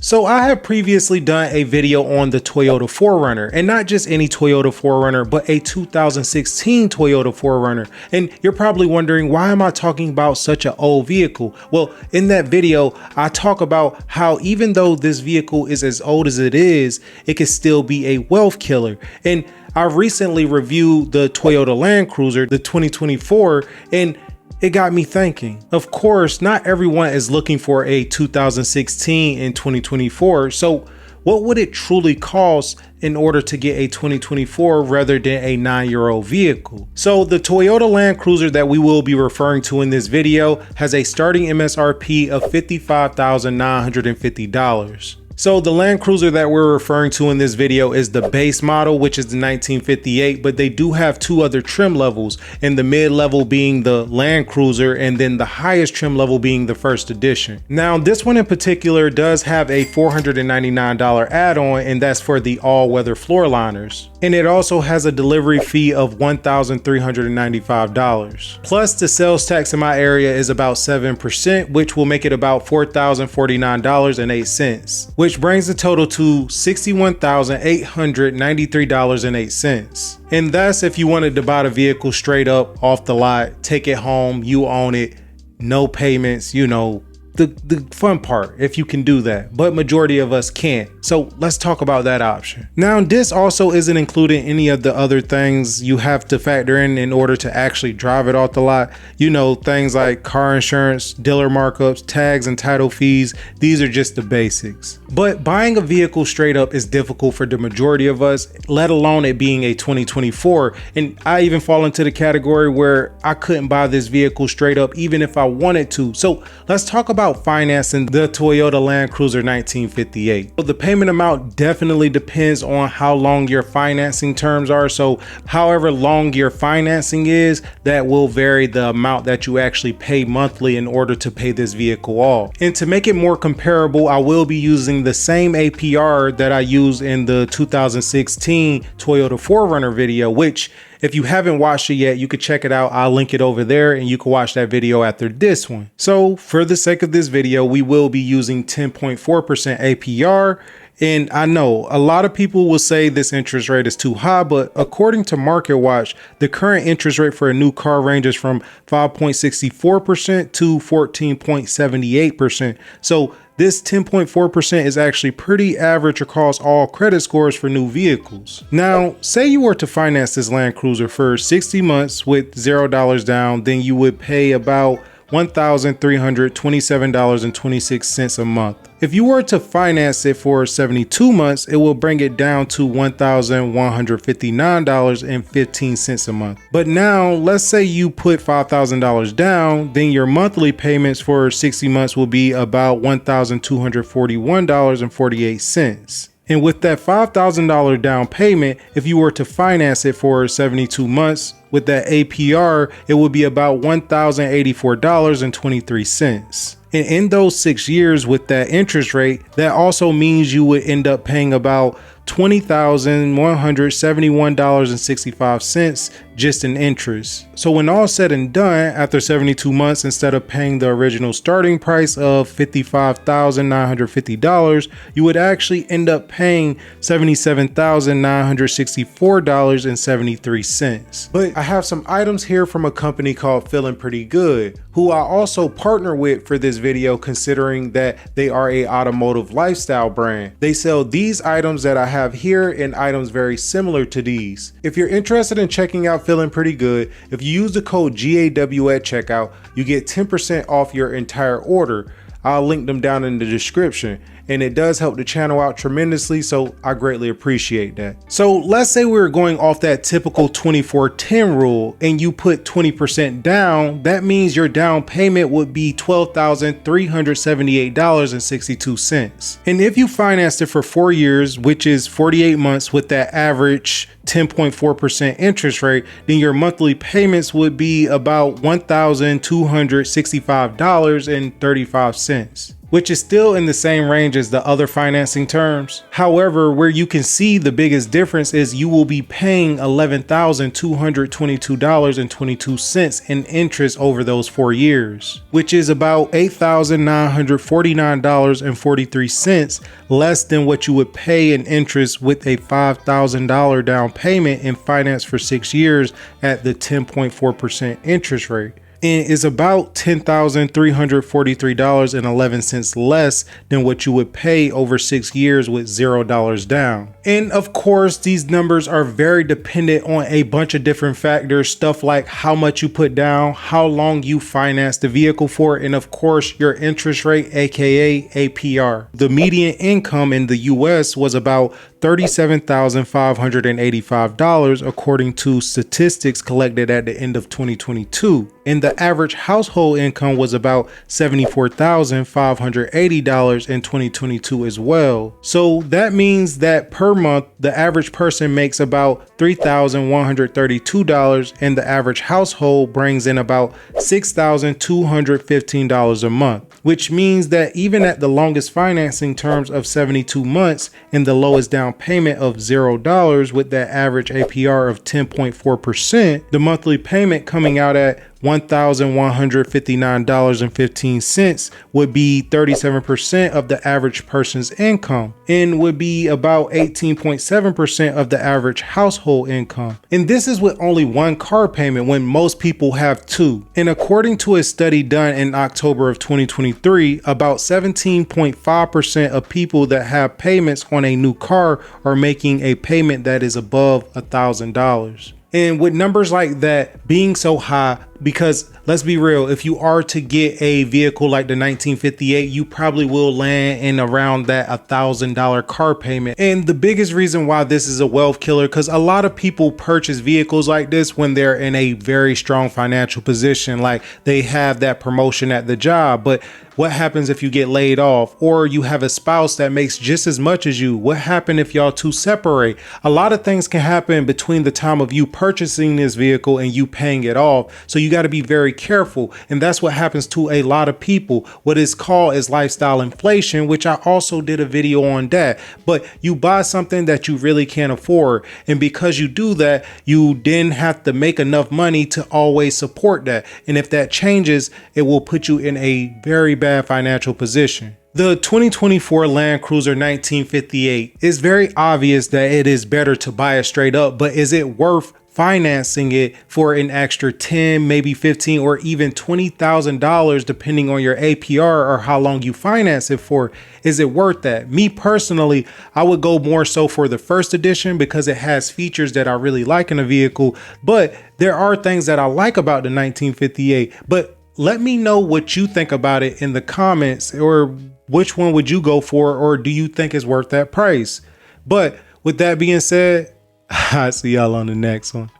So I have previously done a video on the Toyota 4Runner, and not just any Toyota 4Runner, but a 2016 Toyota 4Runner. And you're probably wondering, why am I talking about such an old vehicle? Well, in that video, I talk about how even though this vehicle is as old as it can still be a wealth killer. And I recently reviewed the Toyota Land Cruiser, the 2024, and it got me thinking. Of course, not everyone is looking for a 2016 and 2024. So what would it truly cost in order to get a 2024 rather than a 9-year-old vehicle? So the Toyota Land Cruiser that we will be referring to in this video has a starting MSRP of $55,950. So the Land Cruiser that we're referring to in this video is the base model, which is the 1958, but they do have two other trim levels, and the mid level being the Land Cruiser and then the highest trim level being the first edition. Now this one in particular does have a $499 add-on, and that's for the all-weather floor liners. And it also has a delivery fee of $1,395. Plus the sales tax in my area is about 7%, which will make it about $4,049.08, which brings the total to $61,893.08. And that's if you wanted to buy the vehicle straight up off the lot, take it home, you own it, no payments, you know, the fun part, if you can do that, but majority of us can't. So let's talk about that option. Now, this also isn't including any of the other things you have to factor in order to actually drive it off the lot. You know, things like car insurance, dealer markups, tags, and title fees. These are just the basics. But buying a vehicle straight up is difficult for the majority of us, let alone it being a 2024. And I even fall into the category where I couldn't buy this vehicle straight up even if I wanted to. So let's talk about financing the Toyota Land Cruiser 1958. So the payment amount definitely depends on how long your financing terms are. So however long your financing is, that will vary the amount that you actually pay monthly in order to pay this vehicle off. And to make it more comparable, I will be using the same APR that I used in the 2016 Toyota 4Runner video, which if you haven't watched it yet, you could check it out. I'll link it over there and you can watch that video after this one. So for the sake of this video, we will be using 10.4% APR. And I know a lot of people will say this interest rate is too high, but according to Market Watch, the current interest rate for a new car ranges from 5.64% to 14.78%. So this 10.4% is actually pretty average across all credit scores for new vehicles. Now, say you were to finance this Land Cruiser for 60 months with $0 down, then you would pay about $1,327.26 a month. If you were to finance it for 72 months, it will bring it down to $1,159.15 a month. But now, let's say you put $5,000 down, then your monthly payments for 60 months will be about $1,241.48. And with that $5,000 down payment, if you were to finance it for 72 months, with that APR, it would be about $1,084.23. And in those 6 years with that interest rate, that also means you would end up paying about $20,171.65 just in interest. So when all said and done, after 72 months, instead of paying the original starting price of $55,950, you would actually end up paying $77,964.73. But I have some items here from a company called Feeling Pretty Good, who I also partner with for this video, considering that they are a automotive lifestyle brand. They sell these items that I have here and items very similar to these. If you're interested in checking out Feeling Pretty Good, if you use the code GAW at checkout, you get 10% off your entire order. I'll link them down in the description, and it does help the channel out tremendously, so I greatly appreciate that. So let's say we were going off that typical 24/10 rule and you put 20% down. That means your down payment would be $12,378.62. And if you financed it for 4 years, which is 48 months with that average 10.4% interest rate, then your monthly payments would be about $1,265.35. which is still in the same range as the other financing terms. However, where you can see the biggest difference is you will be paying $11,222.22 in interest over those 4 years, which is about $8,949.43 less than what you would pay in interest with a $5,000 down payment in finance for 6 years at the 10.4% interest rate. And is about $10,343.11 less than what you would pay over 6 years with $0 down. And of course, these numbers are very dependent on a bunch of different factors, stuff like how much you put down, how long you finance the vehicle for, and of course, your interest rate, aka APR. The median income in the US was about $37,585 according to statistics collected at the end of 2022. And the average household income was about $74,580 in 2022 as well. So that means that per month, the average person makes about $3,132 and the average household brings in about $6,215 a month, which means that even at the longest financing terms of 72 months and the lowest down payment of $0 with that average APR of 10.4%, the monthly payment coming out at $1,159.15 would be 37% of the average person's income and would be about 18.7% of the average household income. And this is with only one car payment when most people have two. And according to a study done in October of 2023, about 17.5% of people that have payments on a new car are making a payment that is above $1,000. And with numbers like that being so high, because let's be real, if you are to get a vehicle like the 1958, you probably will land in around that $1,000 car payment. And the biggest reason why this is a wealth killer, because a lot of people purchase vehicles like this when they're in a very strong financial position, like they have that promotion at the job. But what happens if you get laid off, or you have a spouse that makes just as much as you? What happens if y'all two separate? A lot of things can happen between the time of you purchasing this vehicle and you paying it off. So you got to be very careful. And that's what happens to a lot of people. What is called is lifestyle inflation, which I also did a video on that. But you buy something that you really can't afford. And because you do that, you then have to make enough money to always support that. And if that changes, it will put you in a very bad financial position. The 2024 Land Cruiser 1958 is very obvious that it is better to buy it straight up, but is it worth financing it for an extra $10, maybe $15, or even $20,000 depending on your APR or how long you finance it for? Is it worth that? Me personally, I would go more so for the first edition because it has features that I really like in a vehicle, but there are things that I like about the 1958. But let me know what you think about it in the comments, or which one would you go for, or do you think it's worth that price? But with that being said, I'll see y'all on the next one.